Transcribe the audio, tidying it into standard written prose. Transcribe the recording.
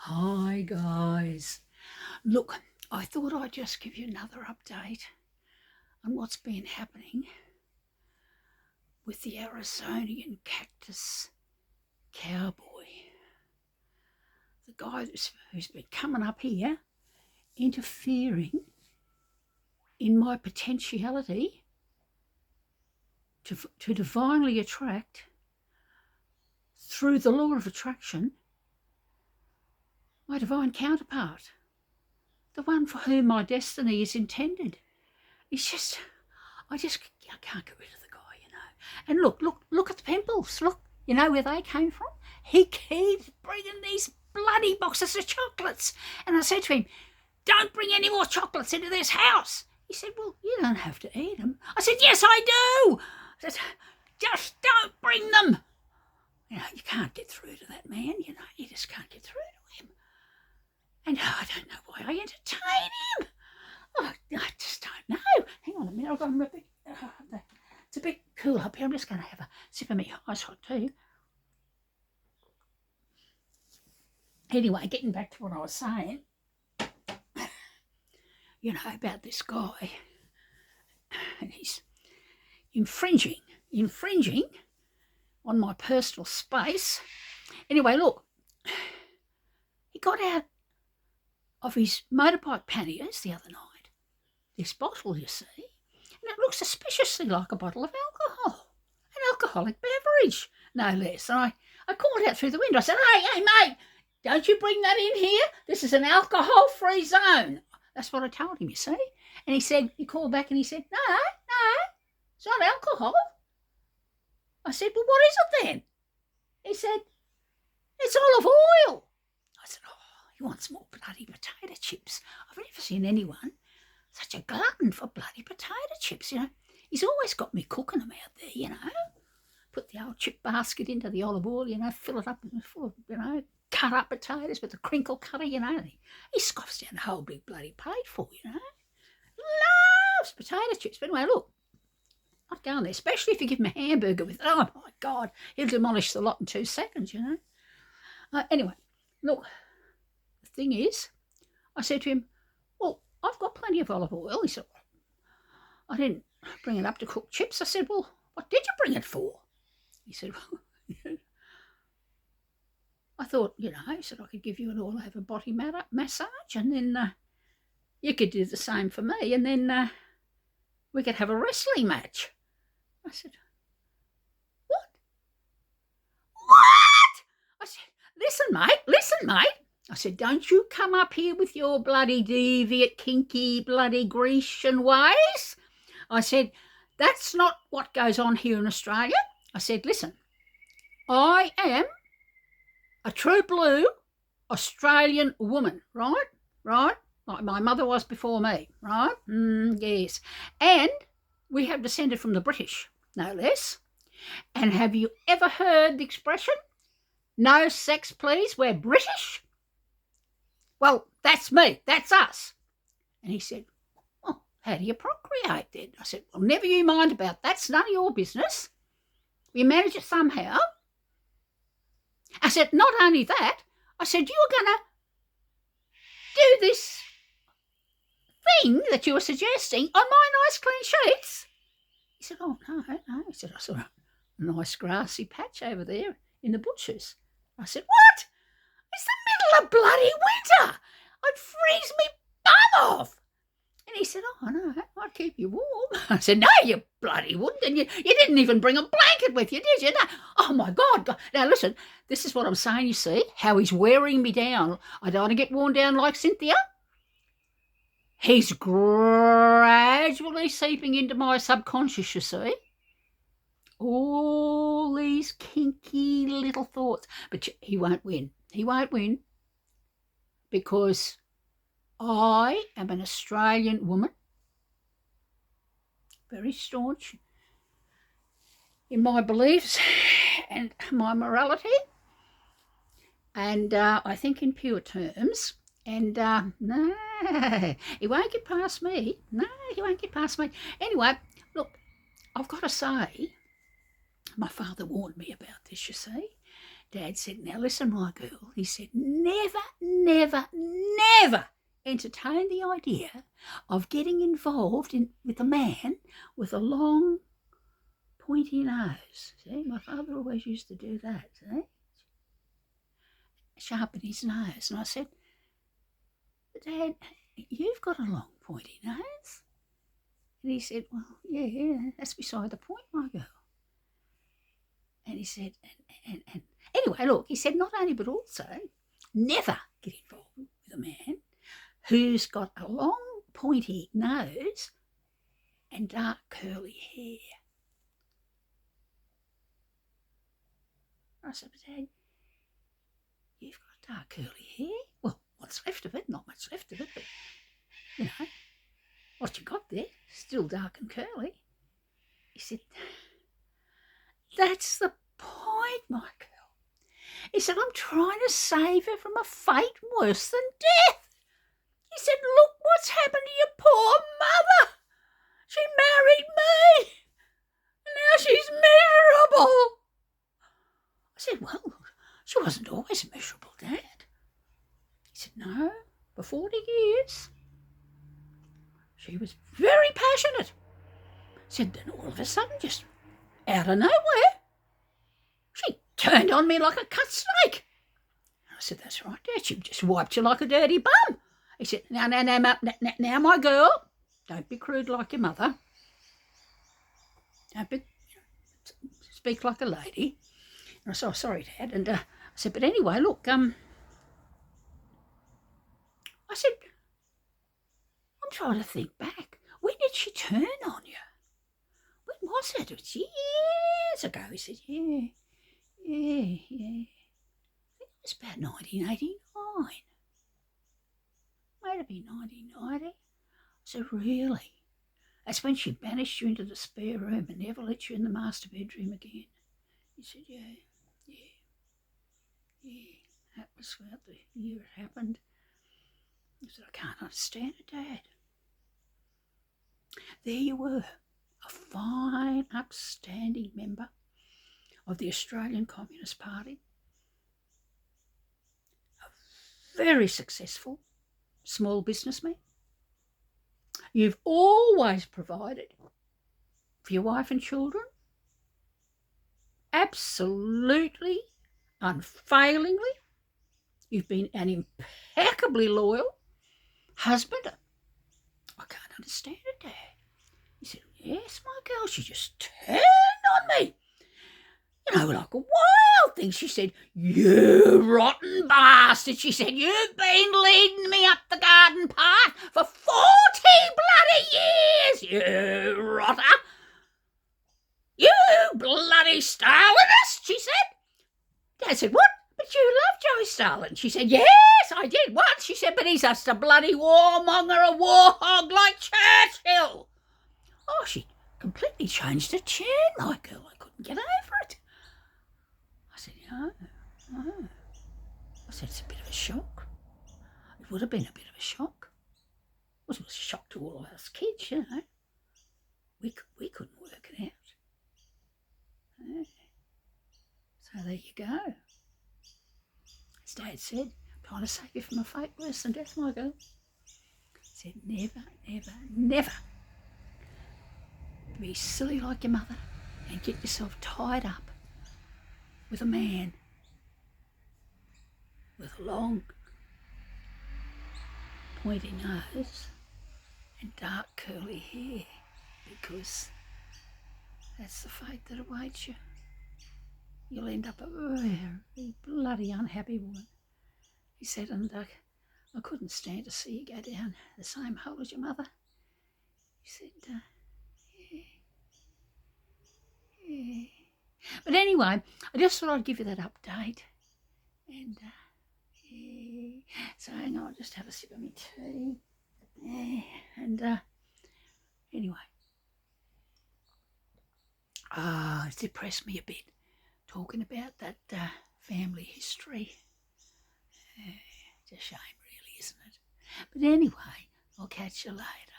Hi guys. Look, I thought I'd just give you another update on what's been happening with the Arizonian cactus cowboy. The guy who's been coming up here, interfering in my potentiality to divinely attract through the law of attraction my divine counterpart, the one for whom my destiny is intended. It's just, I can't get rid of the guy, you know. And look at the pimples. Look, you know where they came from? He keeps bringing these bloody boxes of chocolates. And I said to him, don't bring any more chocolates into this house. He said, well, you don't have to eat them. I said, yes, I do. I said, just don't bring them. You know, you can't get through to that man, you know. You just can't get through to him. And I don't know why I entertain him. I just don't know. Hang on a minute. I've got a bit, it's a bit cool up here. I'm just going to have a sip of my ice hot tea. Anyway, getting back to what I was saying, you know, about this guy. And he's infringing on my personal space. Anyway, look, he got out of his motorbike panniers the other night, this bottle, you see, and it looks suspiciously like a bottle of alcohol, an alcoholic beverage, no less. And I called out through the window. I said, hey, mate, don't you bring that in here. This is an alcohol-free zone. That's what I told him, you see. And he called back and he said, no, it's not alcohol. I said, well, what is it then? He said, it's olive oil. I said, he wants more bloody potato chips. I've never seen anyone such a glutton for bloody potato chips, you know. He's always got me cooking them out there, you know. Put the old chip basket into the olive oil, you know, fill it up full of, you know, cut up potatoes with a crinkle cutter, you know. He scoffs down the whole big bloody plate full, you know. Loves potato chips. But anyway, look, I'd go on there, especially if you give him a hamburger with it. Oh, my God, he'll demolish the lot in 2 seconds, you know. Anyway, look. The thing is, I said to him, well, I've got plenty of olive oil. He said, I didn't bring it up to cook chips. I said, well, what did you bring it for? He said, well, I thought, you know, he said, I could give you an all-over body massage and then you could do the same for me and then we could have a wrestling match. I said, what? I said, listen, mate. I said, don't you come up here with your bloody deviant, kinky, bloody Grecian ways. I said, that's not what goes on here in Australia. I said, listen, I am a true blue Australian woman, right? Like my mother was before me, right? Yes. And we have descended from the British, no less. And have you ever heard the expression, no sex please, we're British? Well, that's me, that's us. And he said, well, how do you procreate then? I said, well, never you mind about that. It's none of your business. We manage it somehow. I said, not only that, I said, you're going to do this thing that you were suggesting on my nice clean sheets. He said, oh, no. He said, I saw a nice grassy patch over there in the bushes. I said, what? It's the middle of bloody winter. I'd freeze me bum off. And he said, oh, no, I'd keep you warm. I said, no, you bloody wouldn't. And you didn't even bring a blanket with you, did you? No. Oh, my God. Now, listen, this is what I'm saying, you see, how he's wearing me down. I don't want to get worn down like Cynthia. He's gradually seeping into my subconscious, you see. All these kinky little thoughts. But he won't win. He won't win because I am an Australian woman, very staunch in my beliefs and my morality, and I think in pure terms. And no, he won't get past me. No, he won't get past me. Anyway, look, I've got to say, my father warned me about this, you see. Dad said, now listen, my girl. He said, never, never, never entertain the idea of getting involved with a man with a long, pointy nose. See, my father always used to do that, see? Sharpen his nose. And I said, Dad, you've got a long, pointy nose. And he said, well, yeah, that's beside the point, my girl. And he said, and anyway, look, he said, not only but also never get involved with a man who's got a long, pointy nose and dark, curly hair. I said, but Dad, you've got dark, curly hair? Well, what's left of it? Not much left of it, but, you know, what you got there, still dark and curly. He said, that's the point, my girl. He said, I'm trying to save her from a fate worse than death. He said, look what's happened to your poor mother. She married me, and now she's miserable. I said, well, she wasn't always miserable, Dad. He said, no, for 40 years. She was very passionate. Said, then all of a sudden, just out of nowhere, she turned on me like a cut snake. I said, that's right, Dad. She just wiped you like a dirty bum. He said, now, my girl, don't be crude like your mother. Don't be, speak like a lady. And I said, oh, sorry, Dad. And I said, but anyway, look, I said, I'm trying to think back. When did she turn on you? When was it? It was years ago. He said, yeah. I think it was about 1989. Might have been 1990. I said, really? That's when she banished you into the spare room and never let you in the master bedroom again. He said, yeah. That was about the year it happened. I said, I can't understand it, Dad. There you were, a fine, upstanding member of the Australian Communist Party, a very successful small businessman. You've always provided for your wife and children, absolutely, unfailingly. You've been an impeccably loyal husband. I can't understand it, Dad. He said, yes, my girl, she just turned on me. You know, like a wild thing. She said, you rotten bastard. She said, you've been leading me up the garden path for 40 bloody years, you rotter. You bloody Stalinist, she said. Dad said, what? But you love Joey Stalin. She said, yes, I did once. She said, but he's just a bloody warmonger, a war hog like Churchill. Oh, she completely changed her tune, my girl. I couldn't get over it. I said, no. I said, it's a bit of a shock. It would have been a bit of a shock. It was a shock to all of us kids, you know. We couldn't work it out. So there you go. As Dad said, I'm trying to save you from a fate worse than death, my girl. He said, never, never, never be silly like your mother and get yourself tied up with a man with a long, pointy nose and dark, curly hair, because that's the fate that awaits you. You'll end up a very bloody unhappy woman. He said, and I couldn't stand to see you go down the same hole as your mother. He said, yeah. But anyway, I just thought I'd give you that update. And, so hang on, I'll just have a sip of my tea. And, anyway. It's depressed me a bit, talking about that family history. It's a shame, really, isn't it? But anyway, I'll catch you later.